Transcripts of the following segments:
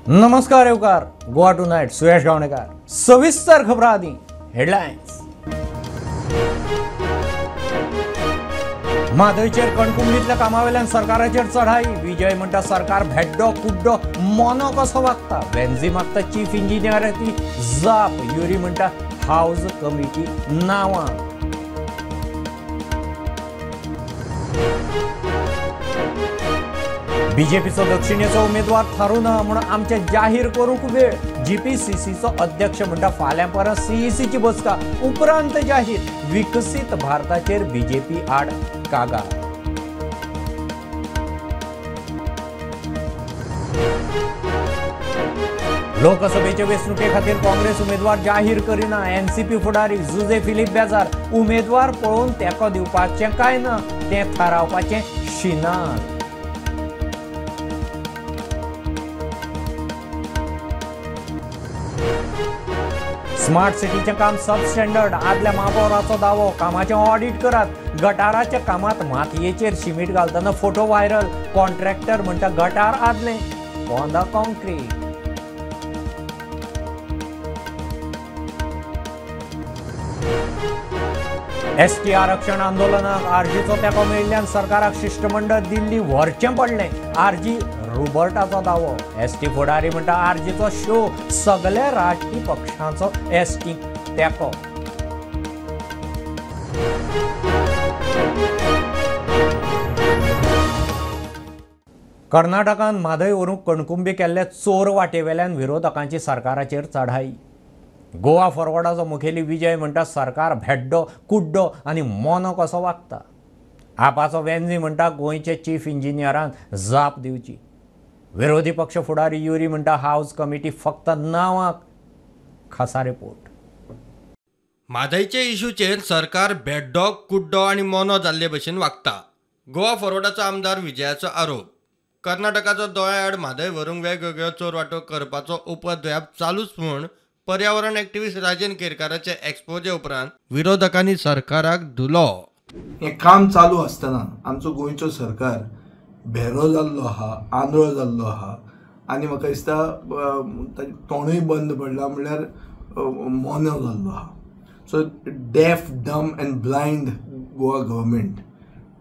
नमस्कार येवकार Goa to night Suyash Gavnekar सविस्तर खबरां आदी हेडलायन्स। म्हादयचेर कणकुंबीतल्या कामावेल्यान सरकाराचेर चढाई। विजय म्हणटा सरकार भेड्डो कुड्डो मोनो कसो वागता। वेंझी मागता चीफ इंजिनियराची जाप। युरी म्हणटा हाऊस कमिटी नांवां। बीजेपीचो दक्षिणेचो उमेदवार थारूना म्हूण आमचे जाहीर करूंक वेळ। जीपीसीसीचो अध्यक्ष म्हणटा फाल्यां परस सीईसीची बसका उपरांत जाहीर। विकसीत भारताचेर बीजेपी आड कागाळ। लोकसभेचे वेंचणुके खातीर काँग्रेस उमेदवार जाहीर करिना। एनसीपी फुडारी जुजे फिलीप बेजार उमेदवार पळोवन तेंको दिवपाचें काय ना तें थारावपाचें शिनान। स्मार्ट सिटीचें काम सब स्टँडर्ड। आदल्या महापौराचो दावो कामाचें ऑडिट करात। गटाराच्या कामात मातयेचेर शिमीट घालतना फोटो व्हायरल। कॉन्ट्रॅक्टर म्हणटा गटार आदले पोंदा कॉन्क्रीट। एसटी आरक्षण आंदोलनाक आरजीचो तेंको मेळिल्ल्यान सरकाराक शिष्टमंडळ दिल्ली व्हरचें पडलें। आरजी रोबर्टाचो दावो। एसटी फुडारी म्हणटा आरजीचो शो सगळ्या राजकीय पक्षांचो एसटी तेंको। कर्नाटकांत म्हादय व्हरूंक कणकुंबी केल्ले चोर वाटेवेल्यान विरोधकांची सरकाराचेर चढाई। गोवा फॉरवर्डाचो मुखेली विजय म्हणटा सरकार भेड्डो कुड्डो आनी मोनो कसो वागता। आपाचो वेंझी म्हणटा गोंयचे चीफ इंजिनियरान जाप दिवची। विरोधी पक्ष फुडारी युरी म्हणटा हाऊस कमिटी फक्त नांवाक खासा रिपोर्ट। म्हादयचे इशूचेर सरकार भेड्डो कुड्डो आनी मोनो जाल्ले भशेन वागता। गोवा फॉरवर्डाचो आमदार विजयाचो आरोप। कर्नाटकाचो दोळ्या आड म्हादय व्हरूंक वेगवेगळ्यो चोर वाटो करपाचो उपद्व्याप चालूच म्हूण पर्यावरण एक्टिविस्ट राजन केरकाराचे एक्सपोजे उपरांत विरोधकांनी सरकाराक धुलो। हे काम चालू आसतना आमचो गोंयचो सरकार भेरो जाल्लो आहा, आंधळो जाल्लो आहा आनी म्हाका दिसता तोंडूय बंद पडला म्हणल्यार मोनो जाल्लो आहा। So deaf dumb and blind Goa government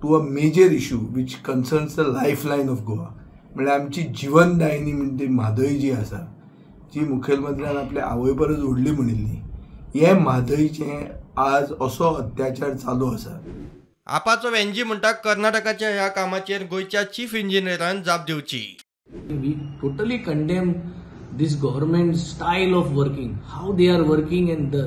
to a major issue which concerns the life line of Goa. म्हणल्यार आमची जिवनदायिनी म्हणजे म्हादय जी आसा जी मुखेलमंत्र्यान आपल्या आवय परस व्हडली म्हणिल्ली हे म्हादयचें आज असो अत्याचार चालू आसा। आपाचो वेंझी म्हणटा कर्नाटकाच्या ह्या कामाचेर गोंयच्या चीफ इंजिनियरान जाप दिवची। We totally condemn this government style of working, how they are working and the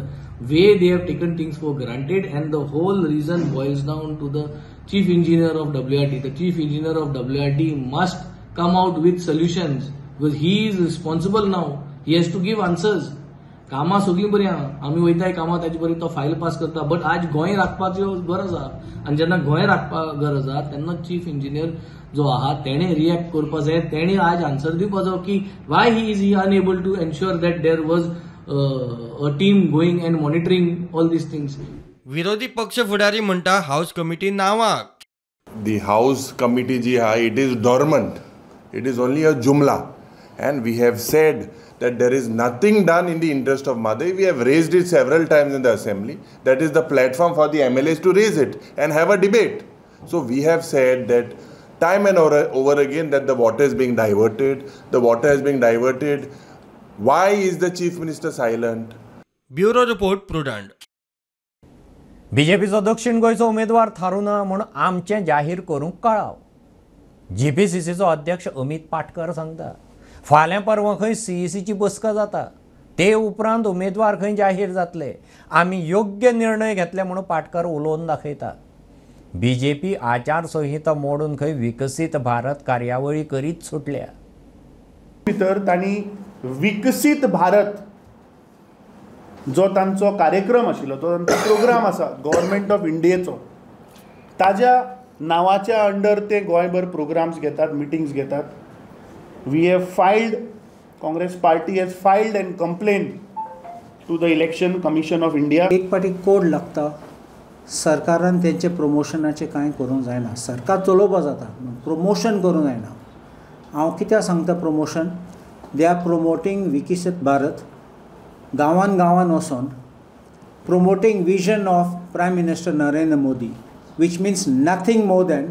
way they have taken things for granted, and the whole reason boils down to the chief engineer of WRT. The chief engineer of WRT must come out with solutions because he is responsible now. He has to give answers. कामां सगळीं बरी आहा, आमी वयताय कामां ताजे बरी तो file pass करता, बट आज गोंय राखपाची गरज आहा आनी जेन्ना गोंय राखपाक गरज आहा तेन्ना चीफ इंजिनियर जो आहा तेणे रिएक्ट करपा जाय। तेणे आज आन्सर दिवपा जाय की why he is unable to ensure that there was a team going and monitoring all these things. विरोधी पक्ष फुडारी म्हणटा हाऊस कमिटी नांवाक। The house committee ji ha, it is dormant. It is only a jumla, and we have said that there is nothing done in the interest of Madai. We have raised it several times in the assembly. That is the platform for the MLAs to raise it and have a debate. So we have said that time and over again that the water is being diverted. The water is being diverted. Why is the chief minister silent? Bureau report prudent. बीजेपीचो दक्षिण गोंयचो उमेदवार थारूना म्हूण आमचें जाहीर करूंक कळाव। जीपीसीसीचो अध्यक्ष अमित पाटकर सांगता फाल्यां परवां खंय सीईसीची बसका जाता ते उपरांत उमेदवार खंय जाहीर जातले। आमी योग्य निर्णय घेतले म्हणून पाटकर उलोवन दाखयता। बीजेपी आचारसंहिता मोडून खंय विकसीत भारत कार्यावळी करीत सुटल्या। भितर तांणी विकसीत भारत जो तांचो कार्यक्रम आशिल्लो तो तांचो प्रोग्राम आसा गव्हर्मेंट ऑफ इंडियेचो ताज्या नांवाच्या अंडर ते गोंयभर प्रोग्राम्स घेतात, मिटिंग्स घेतात। We have filed, Congress party has filed and complained to the Election Commission of India. एक पाटी कोड लागता सरकारान तेंचे प्रमोशनाचे कांय करूंक जायना। सरकार चलोवपा जाता प्रमोशन करूंक जायना। हांव कित्याक सांगता प्रमोशन दे आर प्रोमोटींग विकसीत भारत, गांवान गांवान वचून promoting vision of Prime Minister Narendra Modi, which means nothing more than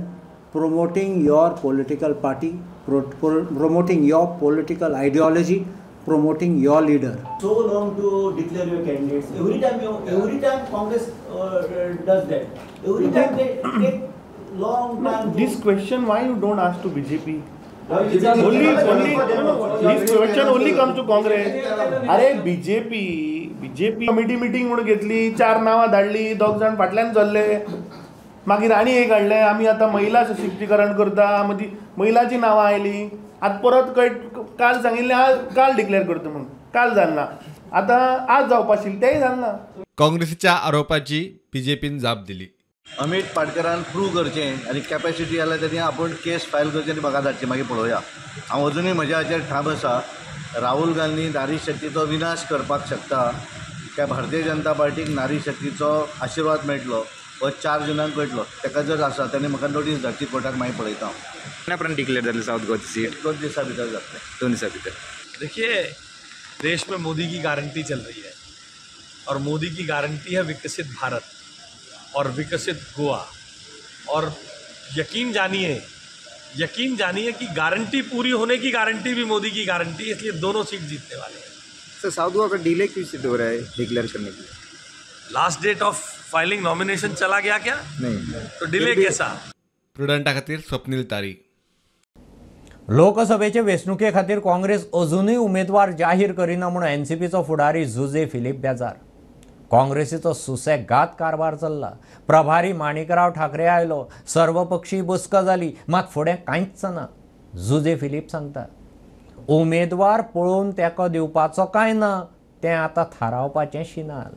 promoting your political party, promoting your political ideology, promoting your leader. So long to declare your candidates. Every time Congress does that. Every time they take long time. This question, why you don't ask to BJP? Only this question only comes to Congress. अरे BJP committee meeting म्हणून घेतली, 4 नावां धाडली, 2 जाण फाटल्यान चल्ले, मागीर आनी एक हाडलें, आमी आतां महिला सशक्तीकरण करता, मदीं महिलाची नावां आयलीं, आतां परत काल सांगिल्लें आज काल डिक्लेअर करता म्हणून, काल जालना, आतां आज जावपा आशिल्लें तेंय जालना. काँग्रेसीच्या आरोपाची बीजेपीन जाप दिली. अमित पाटकरान प्रूव करचें आनी कॅपॅसिटी जाल्यार तेणी आपूण केस फायल करची आनी म्हाका धाडची, मागीर पळोवया. हांव अजुनूय म्हज्या हाचेर ठाम आसा. राहुल गांधी नारी शक्तीचो विनाश करपाक शकता काय भारतीय जनता पार्टीक नारी शक्तीचो आशिर्वाद मेळटलो हो 4 जुनाक कळटलो. ताका जर आसा तेणी म्हाका नोटीस धाडची कोर्टाक, मागीर पळयता हांव. केन्ना डिक्लेअर जालें साऊथ गोवाची सीट? 2 दिसा भितर जातलें. 2 दिसा भितर. देखिए, देश में मोदी की गारंटी चल रही है और मोदी की गारंटी है विकसित भारत और विकसित गोवा. और यकीन जानिए कि गारंटी पूरी होने की गारंटी भी मोदी की गारंटी, इसलिए दोनों सीट जीतने वाले हैं. सर, साउथ गोवा का डिले क्यों सिद्ध हो रहा है डिक्लेयर करने की? Last date of filing nomination चला गया क्या? नहीं, तो डिले कैसा? प्रुडंटा खातीर स्वप्नील तारी. लोकसभेचे वेंचणुके खातीर काँग्रेस अजूनय उमेदवार जाहीर करिना म्हूण एनसीपीचो फुडारी जुजे फिलीप बेजार. काँग्रेसीचो सुसेगाद कारभार चल्ला. प्रभारी माणिकराव ठाकरे आयलो, सर्वपक्षीय बसका जाली, मात फुडें कांयच ना. जुजे फिलीप सांगता, उमेदवार पळोवन तेको दिवपाचो काय ना तें आतां थारावपाचें शिनाल.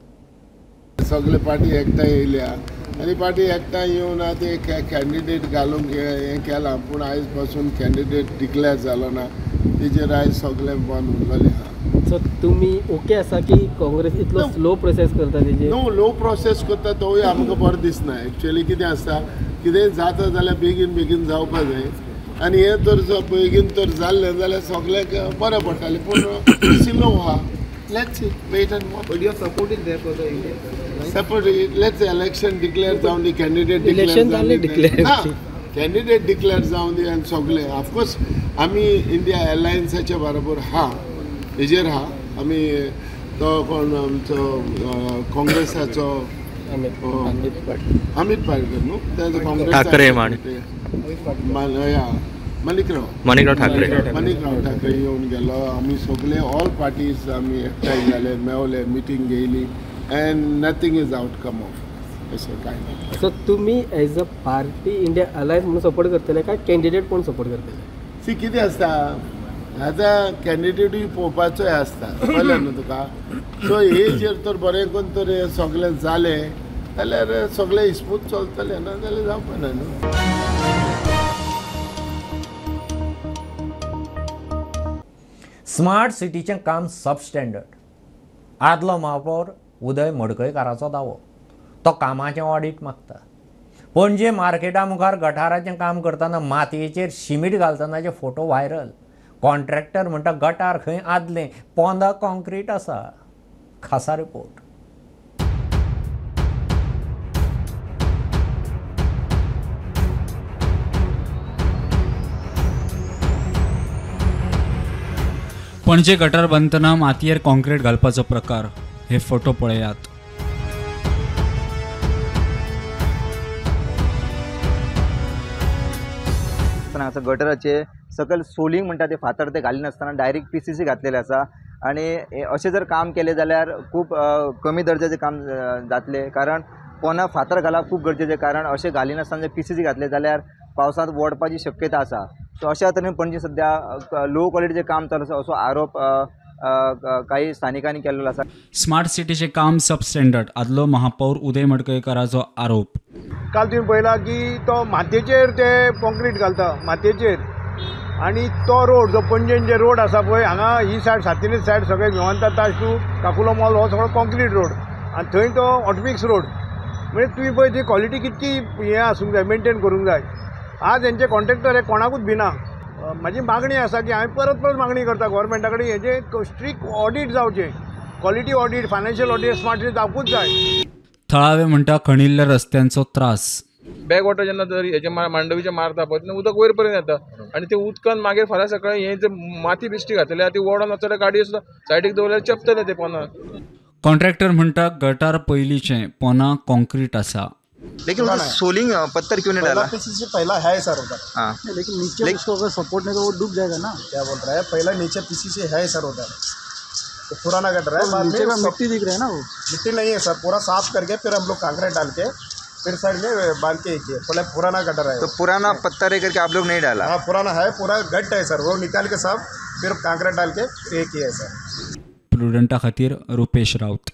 सगळे पार्टी एकठांय येयल्या आनी पार्टी एकठांय येवन ते कॅन्डिडेट घालूंक हें केलां, पूण आयज पासून कॅन्डिडेट डिक्लेअर जालो ना, तेजेर आयज सगळें बंद उरलेलें आहा. सो तुमी ओके आसा की काँग्रेस इतलो स्लो प्रोसेस करता तेजेर? नो, लो प्रोसेस करता तोय आमकां बरो दिसना. एक्चुअली कितें आसता, कितेंय जाता जाल्यार बेगीन जावपा जाय, आनी हें तर बेगीन तर जाल्लें जाल्यार सगळ्यांक बरें पडटालें, पूण स्लो आहा. Let's see, wait and watch. But you are supporting them for the support. Let's election declare जावन दी, कॅन्डिडेट कॅन्डिडेट डिक्लेअर जावन दी आनी सगळें. ऑफकोर्स आमी इंडिया एलायन्साच्या बरोबर हा, हेजेर हा. आमी तो कोण आमचो काँग्रेसाचो अमित पाटकर न्हू, तेजो काँग्रेस ठाकरे माणिकराव ठाकरे येवन गेलो. आमी सगळे ऑल पार्टीज आमी एकठांय जाले, मेवले, मिटींग घेयली, and nothing is outcome of अशें कांय ना. सो तुमी as a party India alliance म्हणून सपोर्ट करतले काय कॅन्डिडेट कोण सपोर्ट करतले? सी, कितें आसता, आतां कॅन्डिडेटूय पळोवपाचोय आसता, कळ्ळें न्हू तुका. सो हेजेर तर बरें करून तर सगळें जालें जाल्यार सगळें स्मूथ चलतलें, ना जाल्यार जावपा ना न्हू. स्मार्ट सिटीचें काम सबस्टँडर्ड. आदलो महापौर उदय मडकयकाराचो दावो. तो कामाचें ऑडिट मागता. पणजे मार्केटा मुखार गटाराचें काम करतना मातयेचेर शिमीट घालतनाचे फोटो व्हायरल. कॉन्ट्रॅक्टर म्हणटा गटार खंय आदलें, पोंदा कॉन्क्रीट आसा. खासा रिपोर्ट. पणजे गटार बांदतना मातयेर कॉन्क्रीट घालपाचो प्रकार, हे फोटो पळयात. गटराचे सकयल सोलिंग म्हणटा ते फातर ते घालिनासतना डायरेक्ट PCC घातलेले आसा. आणि अशें जर काम केलें जाल्यार खूब कमी दर्जाचें काम जातलें, कारण पोंदा फातर घालप खूब गरजेचें, कारण अशें घालिनासतना जर PCC घातले जाल्यार पावसांत वोडपाची शक्यता आसा. सो अशा तरेन पणजे सध्या लो क्वॉलिटीचें काम चालू आसा असो आरोप काही स्थानिकांनी केलेलो आसा. स्मार्ट सिटीचे काम सबस्टँडर्ड, आदलो महापौर उदय मडकयकाराचो आरोप. काल तुम्ही पळयला की तो मातयेचेर ते कॉन्क्रीट घालता, मातयेचेर. आणि तो रोड जो पणजेन जे रोड आसा पळय, हांगा ही सायड सातिनीच सायड सगळे भिवंता ताज टू काकुलो मॉल हो सगळो कॉन्क्रीट रोड, आनी थंय तो ऑटोमिक्स रोड. म्हणजे तुम्ही पळय ती क्वॉलिटी कितकी हें आसूंक जाय, मेंटेन करूंक जाय. आज हेंचे कॉन्ट्रॅक्टर हे कोणाकूच भिना. म्हाजी मागणी आसा की हांवें परत परत मागणी करता गोवोरमेंटा कडेन हेजे स्ट्रिक्ट ऑडीट जावचें, quality audit, financial audit smart city जावपूच जाय. थळावे म्हणटा खणिल्ल्या रस्त्यांचो त्रास. बॅक वॉटर जेन्ना तर हेचे मांडवीचे मारता पळय तेन्ना उदक वयर पर्यंत येता आनी ते उदकान मागीर फाल्यां सकाळीं हे जे माती बिश्टी घातलेली ती ओडोन वचले गाडयो सुद्दां सायडीक दवरल्यार चेपतले ते पोंदा. कॉन्ट्रॅक्टर म्हणटा गटार पयलींचें पोना कॉन्क्रीट आसा. लेकिन वो सोलिंग पत्थर क्यों नहीं डाला? पीसीसी पहला है सर उधर. हाँ. लेकिन नीचे उसको अगर सपोर्ट नहीं तो वो डूब जाएगा ना. क्या बोल रहा है, पहला नीचे पीसीसी है सर उधर, तो पुराना गटर है. बाद नीचे में मिट्टी दिख रहा है ना, वो मिट्टी नहीं है सर, पूरा साफ करके फिर हम लोग कांक्रीट डाल के फिर साइड में बांध के किए. पहले पुराना गटर है, तो पुराना पत्थर है करके आप लोग नहीं डाला? हाँ पुराना है, पूरा गट है सर, वो निकाल के साफ फिर कांक्रीट डाल के ये किया है सर. प्रुडंटा खातीर रुपेश राऊत.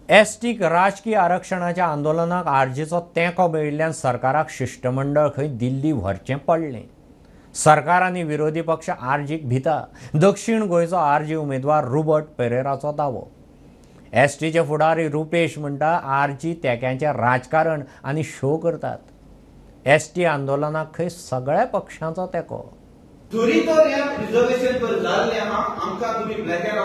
एसटीक राजकीय आरक्षणाच्या आंदोलनाक आरजीचो तेंको मेळिल्ल्यान सरकाराक शिष्टमंडळ खंय दिल्ली व्हरचें पडलें. सरकार आनी विरोधी पक्ष आरजीक भिता. दक्षिण गोंयचो आरजी उमेदवार रुबर्ट पेरेराचो दावो. एसटीचे फुडारी रुपेश म्हणटा आरजी तेक्यांचें राजकारण आनी शो करतात. एसटी आंदोलनाक खंय सगळ्या पक्षांचो तेंको. जरी तर ह्या रिजर्वेशन पर जाल्ले आमकां तुमी ब्लॅक एंड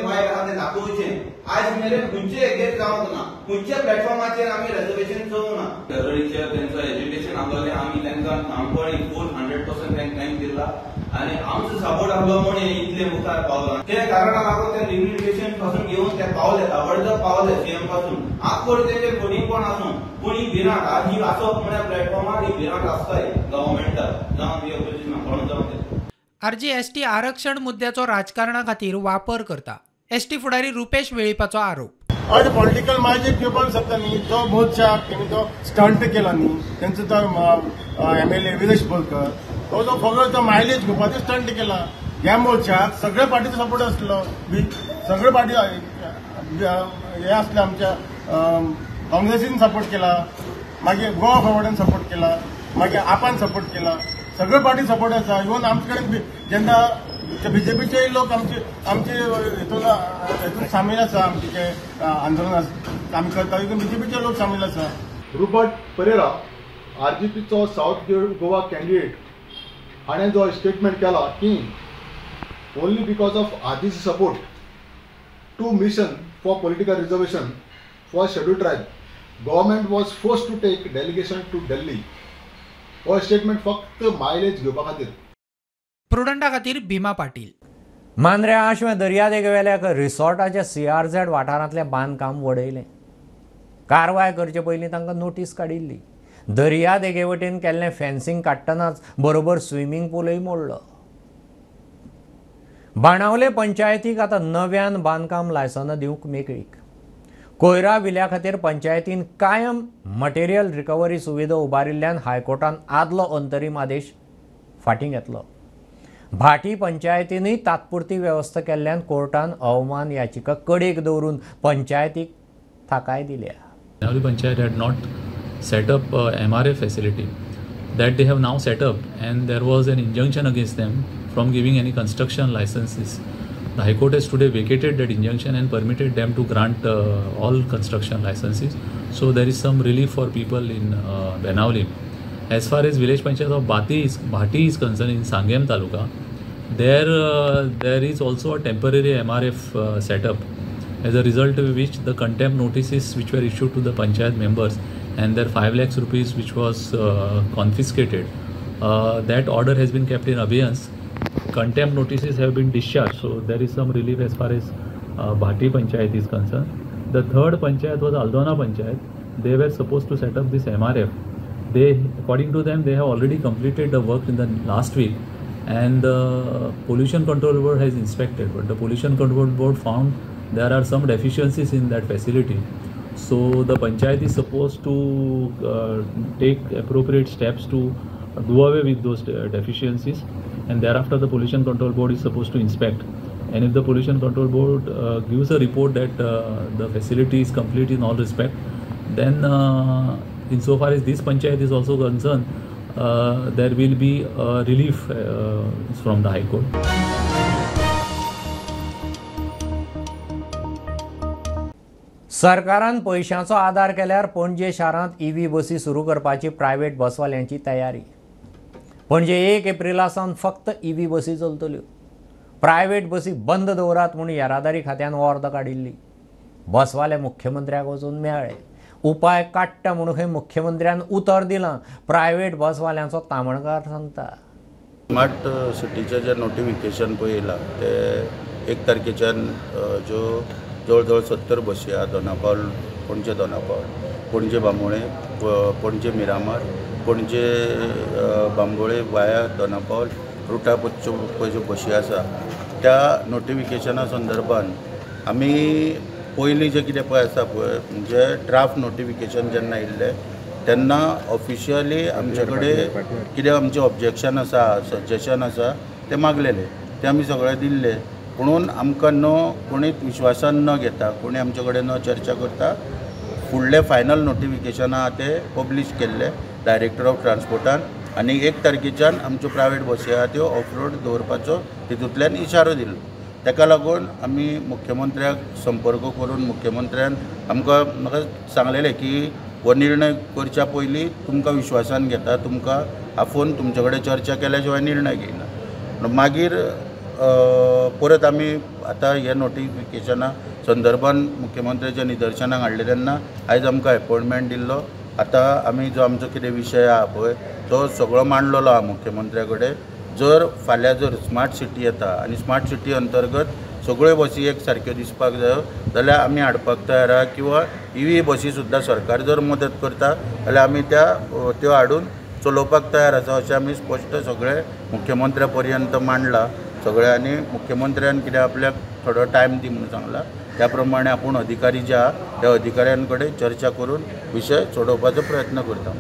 व्हायट आहा तें दाखोवचें. आज मेरेन खंयचे हेजेर जावंक ना, खंयच्या प्लॅटफॉर्माचेर आमी रिजर्वेशन चोवंक ना. दरवेळीचेर तेंचो एज्युकेशन आसलें आमी तांकां काणकोणी फूल 100% तांकां टायम दिला आनी आमचो सपोर्ट आसलो म्हूण हे इतले मुखार पावला. ते कारणाक लागून ते रिम्युनिकेशन पासून घेवन ते पावले, ताबडतोब पावले सीएम पासून. आज कोण तेचे कोणी कोण आसूं कोणी भिरांत आज ही आसप म्हळ्यार प्लॅटफॉर्मार ही भिरांत आसताय गव्हर्मेंटाक जावं ती ऑपोजिशनाक कोण जावं ते. आरजी एसटी आरक्षण मुद्द्याचो राजकारणा खातीर वापर करता. एसटी फुडारी रुपेश वेळीपाचो आरोप. आज पॉलिटिकल मॅजिक घेवपाक शकता न्ही. तो मोर्चा तेणी तो स्टंट केला न्ही, तेंचो तो MLA विरेश बोरकर तो फक्त तो मायलेज घेवपाचो स्टंट केला. ह्या मोर्चाक सगळ्या पार्टीचो सपोर्ट आसलो, सगळे पार्टी हे आसले आमच्या काँग्रेसीन सपोर्ट केला, मागीर गोवा फॉरवर्डान सपोर्ट केला, मागीर आपान सपोर्ट केला. सगळे पार्टी सपोर्ट आसा. इवन आमचे कडेन जेन्ना बीजेपीचे लोक आमचे हितून सामील आसा, आमचे आंदोलन काम करता तितून बीजेपीचे लोक सामील आसा. रुबर्ट पेरेरा आरजीपीचो साऊथ गोवा कॅन्डिडेट हाणें जो स्टेटमेंट केला की only because of RGP support to mission for political reservation for scheduled tribe government was force to take delegation to Delhi. हो स्टेटमेंट फक्त मायलेज घेवपा खातीर. प्रुडंटा खातीर भीमा पाटील. मांद्र्या आश्वे दर्यादेगेवेल्या रिसॉर्टाच्या CRZ वाठारांतलें बांदकाम वडयलें. कारवाय करचे पयलीं तांकां नोटीस काडिल्ली. दर्यादेगे वटेन केल्लें फेन्सिंग काडटनाच बरोबर स्विमींग पूलय मोडलो. बाणावले पंचायतीक आतां नव्यान बांदकाम लायसनां दिवंक मेकळीक. कोयरा विल्या खातीर पंचायतीन कायम मटेरियल रिकवरी सुविधा उबारिल्ल्यान हायकोर्टान आदलो अंतरीम आदेश फाटीं घेतलो. भाटी पंचायतीनय तात्पुरती वेवस्था केल्ल्यान कोर्टान अवमान याचिका कडेक दवरून पंचायतीक थाकाय दिल्या. Banavali Panchayat had not set up a MRA facility that they have now set up, and there was an injunction against them from giving any construction licenses. The High Court has today vacated that injunction and permitted them to grant all construction licenses. So there is some relief for people in Banavali. As far as village panchayat of Bhati is concerned in Sangem Taluka, there is also a temporary MRF set up. As a result of which the contempt notices which were issued to the panchayat members and their 5 lakhs rupees which was confiscated, that order has been kept in abeyance. Contempt notices have been discharged, so there is some relief as far as Bhati Panchayat is concerned. The third Panchayat was Aldona Panchayat. They were supposed to set up this MRF. According to them, they have already completed the work in the last week, and the Pollution Control Board has inspected, but the Pollution Control Board found there are some deficiencies in that facility. So the panchayat is supposed to take appropriate steps to do away with those deficiencies, and thereafter the Pollution Control Board is supposed to inspect. And if the Pollution Control Board gives a report that the facility is complete in all respect, then insofar as this panchayat is also concerned, there will be relief from the High Court. सरकारान पैशांचो आदार केल्यार पणजे शारांत EV बसी सुरू करपाची private बसवाल्यांची तयारी. पणजे 1 एप्रिलासावन फक्त EV बसी चलतल्यो. प्रायव्हेट बसी बंद दवरात म्हणून येरादारी खात्यान वर्द काडिल्ली. बसवाले मुख्यमंत्र्याक वचून मेळ्ळे. उपाय काडटा म्हणून खंय मुख्यमंत्र्यान उतर दिलां. प्रायव्हेट बसवाल्यांचो तामणकार सांगता. स्मार्ट सिटीचे जे नोटिफिकेशन पळय येयला ते 1 तारखेच्यान ज्यो जवळ 70 बसी आहा दोनापावल पणजे दोनापावल, पणजे बांबोळे, पणजे मिरामार, पणजे बांबोळे वाया दोनापावल रुटा पळय ज्यो बसी आसा त्या नोटिफिकेशना संदर्भान आमी पयलीं जे कितें पळय आसा पळय म्हणजे ड्राफ्ट नोटिफिकेशन जेन्ना येयल्ले तेन्ना ऑफिशियली आमचे कडेन कितें आमचें ऑब्जेक्शन आसा सजेशन आसा ते मागलेले ते आमी सगळे दिल्ले. म्हणून आमकां कोणी विश्वासान न घेता कोणी आमचे कडेन न चर्चा करता फुडले फायनल नोटिफिकेशन आहा ते पब्लीश केल्ले डायरेक्टर ऑफ ट्रान्सपोर्टान आनी 1 तारखेच्यान आमच्यो प्रायव्हेट बसी आहा त्यो ऑफ रोड दवरपाचो तितूंतल्यान इशारो दिलो. ताका लागून आमी मुख्यमंत्र्याक संपर्क करून मुख्यमंत्र्यान आमकां म्हाका सांगलेलें की हो निर्णय करच्या पयलीं तुमकां विश्वासान घेता, तुमकां आफोवन तुमचे कडेन चर्चा केल्या शिवाय निर्णय घेयना. मागीर परत आमी आतां हे नोटिफिकेशना संदर्भान मुख्यमंत्र्याच्या निदर्शनाक हाडले तेन्ना आयज आमकां अपॉयंटमेंट दिल्लो. आतां आमी जो आमचो कितें विशय आहा पळय तो सगळो मांडलेलो आहा मुख्यमंत्र्या कडेन. जर फाल्यां जर स्मार्ट सिटी येता आनी स्मार्ट सिटी अंतर्गत सगळ्यो बसी एक सारक्यो दिसपाक जायो जाल्यार आमी हाडपाक तयार आहा किंवा EV बसी सुद्दां सरकार जर मदत करता जाल्यार आमी त्यो हाडून चलोवपाक तयार आसा अशें आमी स्पश्ट सगळे मुख्यमंत्र्या पर्यंत मांडला सगळे. आनी मुख्यमंत्र्यान कितें आपल्याक थोडो टायम दी म्हणून सांगला त्या प्रमाणे आपूण अधिकारी जे आहा त्या अधिकाऱ्यां कडेन चर्चा करून विशय सोडोवपाचो प्रयत्न करता.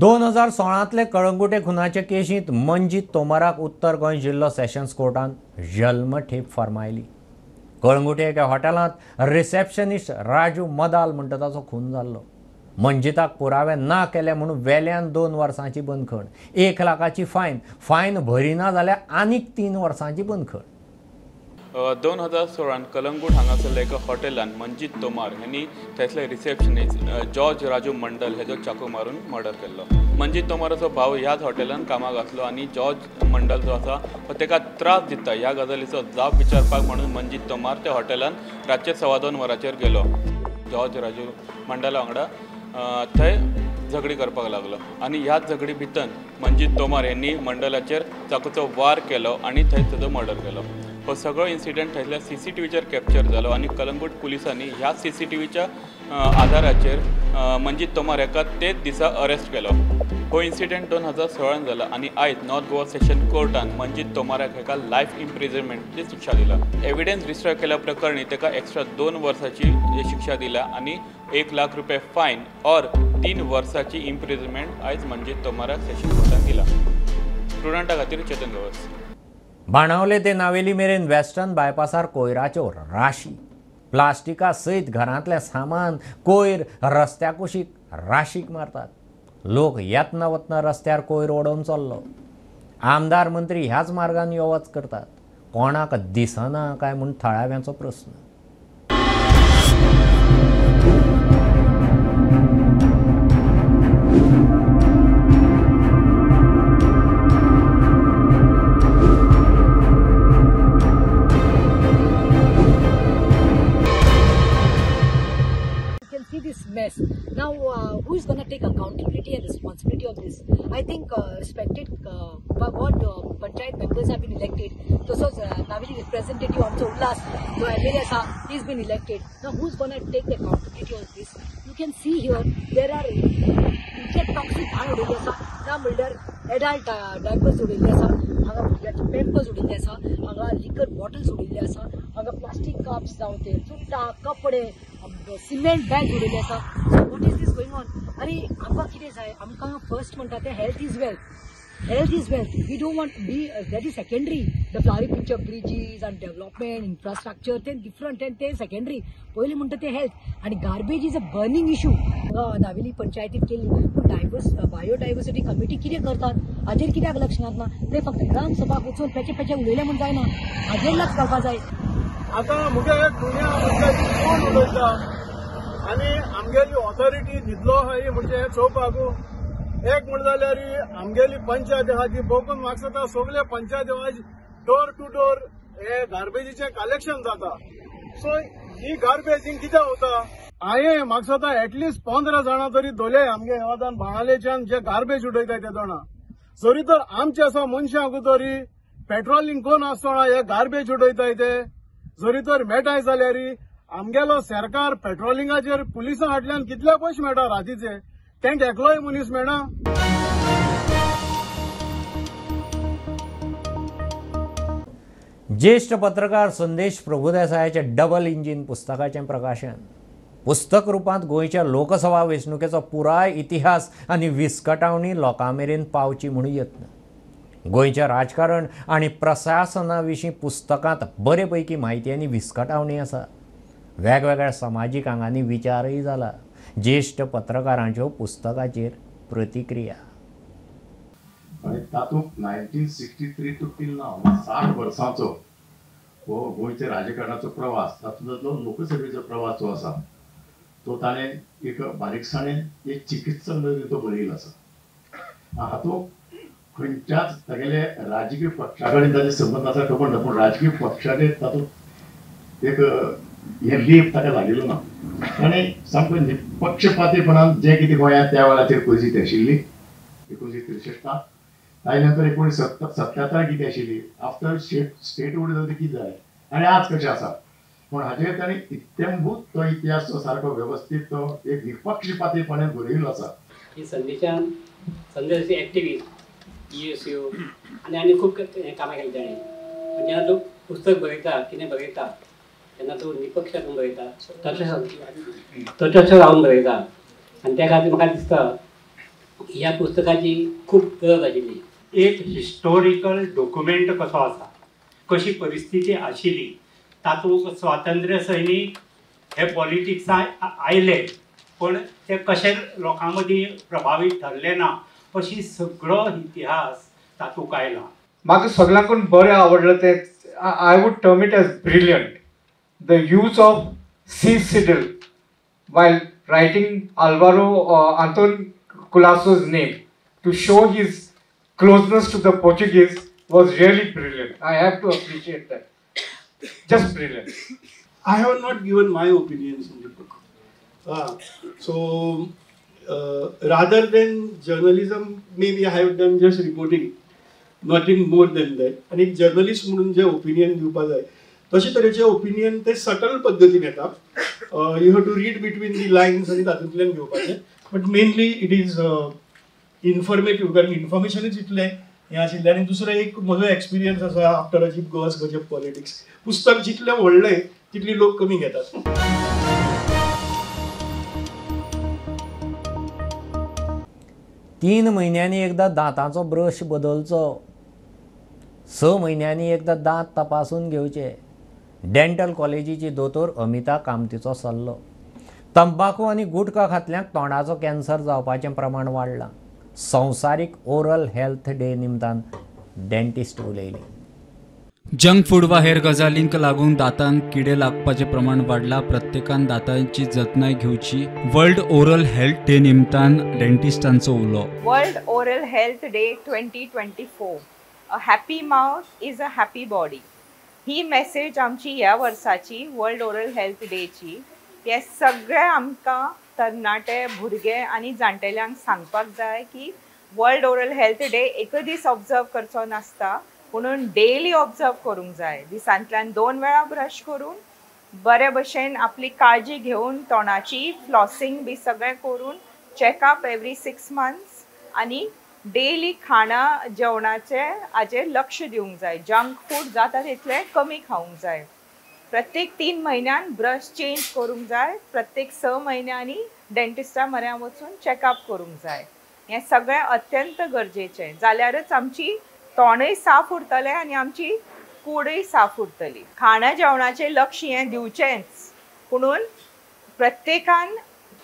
2016 कळंगुटे खुनाचे केशींत मंजीत तोमाराक उत्तर गोंय जिल्लो सेशन्स कोर्टान जल्मठेप फर्मायली. कळंगुटे एका हॉटेलांत रिसेप्शनिस्ट राजू मदाल म्हणटा ताचो खून जाल्लो. मंजिताक पुरावे ना केले म्हणून वेल्यान 2 वर्सांची बंदखण, 1 लाखाची फायन भरिना जाल्यार आनीक 3 वर्सांची बंदखण. 2016 कलंगूट हांगासरल्या एका हॉटेलान मंजीत तोमार यांनी थंयसले रिसेप्शनिस्ट जॉर्ज राजू मंडल हेजो चाकू मारून मर्डर केल्लो. मंजीत तोमाराचो भाव ह्याच हॉटेलान कामाक आसलो आनी जॉर्ज मंडल जो आसा तो ताका त्रास दिता ह्या गजालीचो जाप विचारपाक म्हणून मंजीत तोमार त्या हॉटेलान रातचे 2:15 वरांचेर गेलो. जॉर्ज राजू मंडला वांगडा थंय झगडी करपाक लागलो आनी ह्याच झगडी भितर मंजीत तोमार यांनी मंडलाचेर चाकूचो वार केलो आनी थंय ताजो मर्डर केलो. हो सगळो इन्सिडंट थंयसल्या CCTVचेर कॅप्चर जालो आनी कलंगूट पुलिसांनी ह्या CCTVच्या आधाराचेर मंजीत तोमार हेका तेच दिसा अरेस्ट केलो. हो इन्सिडंट 2016 जाला आनी आयज नॉर्थ गोवा सेशन कोर्टान मंजीत तोमाराक हेका लायफ इम्प्रिजनमेंटची शिक्षा दिला. एविडन्स डिस्ट्रॉय केल्या प्रकरणी ताका एक्स्ट्रा 2 वर्साची शिक्षा दिल्या आनी 1 लाख रुपये फायन और 3 वर्साची इम्प्रिजनमेंट आयज मंजीत तोमाराक सेशन कोर्टान दिला. स्टुडंटा खातीर चेतन गवस. बाणावले ते नावेली मेरेन वेस्टर्न बायपासार कोयराच्यो राशी. प्लास्टिका सयत घरांतलें सामान कोयर रस्त्या कुशीक राशीक मारतात. लोक येतना वतना रस्त्यार कोयर ओडून चल्लो. आमदार मंत्री ह्याच मार्गान यो वच करतात. कोणाक दिसना काय म्हूण थळाव्यांचो प्रस्न. Mess. Now, who is going to take accountability and responsibility of this? I think respected what panchayat members have been elected. So Navili representative also Ullas, so MLA Sa, he's been elected. Now, who's going to take the accountability of this? You can see here there are toxic udiल्ले आसा. ना म्हणल्यार adult diapers उडिल्ले आसा. हांगा भुरग्याचे pampers उडिल्ले आसा. हांगा liquor bottles उडिल्ले आसा. हांगा plastic cups जावं ते चुट्टा कपडे सिमेंट बॅग उडयले आसा. So what is this going on? अरे आमकां कितें जाय? आमकां फर्स्ट म्हणटा तें health is wealth. Health is wealth. We don't want to be, that is secondary. The flowery picture, bridges and development, infrastructure, then different and then secondary. पहिले म्हणटा ते health आणि garbage is a burning issue. Navelim पंचायतीत केली पण biodiversity committee कितें करतात? हाजेर कित्याक लक्ष ना? ते फक्त ग्राम सभाक वचून पेचे उलयले म्हण जायना. हाजेर लक्ष घालपाक जाय. आता मुगे दुनिया पंचायतीत कोण उलयता? आनी आमगेली ऑथॉरिटी दितलो हय म्हणजे हें चोवपाकू एक म्हण जाल्यार आमगेली पंचायत आहा ती भोंवून म्हाका जाता सगळे पंचायती वायज डोर टू डोर हे गार्बेजीचें कलेक्शन जाता. सो ही गार्बेज कितें वता हांवें म्हाका जाता एटलिस्ट 15 जाणां तरी धोले आमगे हेवदान बाणालेच्यान जे गार्बेज उडयताय ते जाणां. जरी तर आमचे असा मनशांकू तरी पेट्रोलिंग कोण आसतना हे गार्बेज उडयताय ते जरी तर मेळटाय जाल्यार आमगेलो सरकार पेट्रोलिंगाचेर पुलिसां फाटल्यान कितले पयशे मेळटा रातीचे तेंक एकलोय मनीस मेळना. ज्येष्ठ पत्रकार संदेश प्रभुदेसायाचे डबल इंजिन पुस्तकाचें प्रकाशन. पुस्तक रुपांत गोंयच्या लोकसभा वेंचणुकेचो पुराय इतिहास आनी विस्कटावणी लोकां मेरेन पावची म्हूण यत्न. गोंयचें राजकारण आनी प्रशासना विशीं पुस्तकांत बरे पैकी म्हायती आनी विस्कटावणी आसा. वेगवेगळ्या समाजीक आंगांनी विचारय जाला. ज्येष्ठ पत्रकारांच्यो पुस्तकाचेर प्रतिक्रिया. आनी तातूंत 1963 टू टील नाव 60 वर्सांचो हो गोंयच्या राजकारणाचो प्रवास तातूंतलो लोकसभेचो प्रवास जो आसा तो ताणें एक बारीकसाणेन एक चिकित्सक नदरेन तो बरयलो आसा. हातूंत खंयच्याच तागेले राजकीय पक्षा कडेन ताचे संबंद आसा खबर ना पूण राजकीय पक्षाचे तातूंत एक हे लेप ताका लागिल्लो ना. ताणें सामको निपक्षपातीपणान जे कितें गोंयांत त्या वेळाचेर परिस्थिती आशिल्ली 1963 ताजे नंतर 1977 कितें आशिल्ली आफ्टर स्टेट उड जालें कितें जालें आनी आज कशें आसा पूण हाचेर ताणें इत्थंभूत तो इतिहास तो सारको वेवस्थीत तो एक निपक्षपातीपणान बरयल्लो आसा. ही संदेश एक्टिविस्ट ESU आनी खूब कामां केली ताणें. जेन्ना तूं पुस्तक बरयता कितें बरयता तेन्ना तूं निपक्ष करून बरयता तटस्थ रावन बरयता आनी त्या खातीर म्हाका दिसता ह्या पुस्तकाची खूब गरज आशिल्ली. एक हिस्टोरिकल डॉक्युमेंट कसो आसा कशी परिस्थिती आशिल्ली तातूंत स्वातंत्र्य सैनीक हे पॉलिटिक्सां आयले पण ते कशे लोकां मदीं प्रभावीत ठरले ना अशी सगळो इतिहास तातूंत आयला. म्हाका सगळ्यांकून बरें आवडलें ते I would term it as brilliant the use of सी सिडल वायल writing Alvaro Anton Colaso's name to show his closeness to the Portuguese was really brilliant. I have to appreciate that. Just brilliant. I have not given my opinions in the book. So rather than journalism, maybe I have done just reporting, nothing more than that. And एक journalist म्हणून जे opinion दिवपा जाय तशे तरेचे opinion ते subtle पद्धतीन येता. You have to read between the lines आणि तातूंतल्यान घेवपाचे. But mainly it is informative कारण इन्फॉर्मेशनच इतलें हें आशिल्लें आनी दुसरो एक म्हजो एक्सपिरियन्स आसा आफ्टर अचीव गोवास गजब पॉलिटिक्स. पुस्तक जितलें व्हडलें तितली लोक कमी घेतात. 3 म्हयन्यांनी एकदा दांताचो ब्रश बदलचो. 6 म्हयन्यांनी एकदा दांत तपासून घेवचे. डेंटल कॉलेजीची दोतोर अमिता कामतीचो सल्लो. तंबाखू आनी गुटखा खातल्यांक तोंडाचो कॅन्सर जावपाचें प्रमाण वाडलां. संवसारीक ओरल हेल्थ डे निमतान डेंटिस्ट उलयली. जंक फूड वा हेर गजालींक लागून दातांत किडे लागपाचें प्रमाण वाडलां. प्रत्येकान दातांची जतनाय घेवची. वर्ल्ड ओरल हेल्थ डे निमतान डेंटिस्टांचो उलो. World oral health day 2024 a happy mouth is a happy body he message आमची ह्या वर्साची वर्ल्ड ओरल हेल्थ डेची. हे सगळे आमकां तरणाटे भुरगे आनी जाणटेल्यांक सांगपाक जाय की वर्ल्ड ओरल हेल्थ डे एक दीस ऑब्जर्व करचो नासता म्हणून डेली ऑब्जर्व करूंक जाय. दिसांतल्यान 2 वेळा ब्रश करून बरे भशेन आपली काळजी घेवन तोंडाची फ्लॉसिंग बी सगळें करून चॅकअप एवरी 6 months आनी डेली खाणा जेवणाचे हाजेर लक्ष दिवंक जाय. जंक फूड जाता तितलें कमी खावंक जाय. प्रत्येक 3 म्हयन्यान ब्रश चेंज करूंक जाय. प्रत्येक 6 म्हयन्यांनी डेंटिस्टा म्हऱ्यान वचून चॅकअप करूंक जाय. हें सगळें अत्यंत गरजेचें. जाल्यारच आमची तोंडय साफ उरतलें आनी आमची कूडय साफ उरतली. खाणा जेवणाचें लक्ष हें दिवचेंच पुणून प्रत्येकान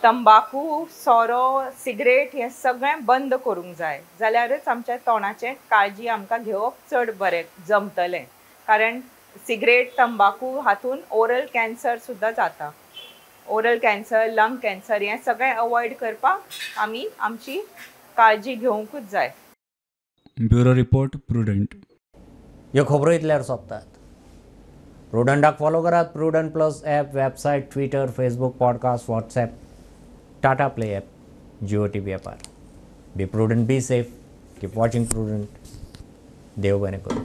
तंबाखू सोरो सिगरेट हें सगळें बंद करूंक जाय. जाल्यारच आमच्या तोंडाचें काळजी आमकां घेवप चड बरें जमतलें. कारण सिगरेट तंबाखू हातून ओरल कॅन्सर सुद्दां जाता. ओरल कॅन्सर, लंग कॅन्सर हें सगळें अवॉयड करपाक आमी आमची काळजी घेवंकूच जाय. Bureau report Prudent. ह्यो खबरो इतल्यार सोंपतात. प्रुडंटाक फॉलो करात. Prudent plus app, website, Twitter, Facebook, podcast, WhatsApp, Tata play app, Jio TV ॲपार. Be Prudent, be safe, keep watching Prudent. देव बरें करूं.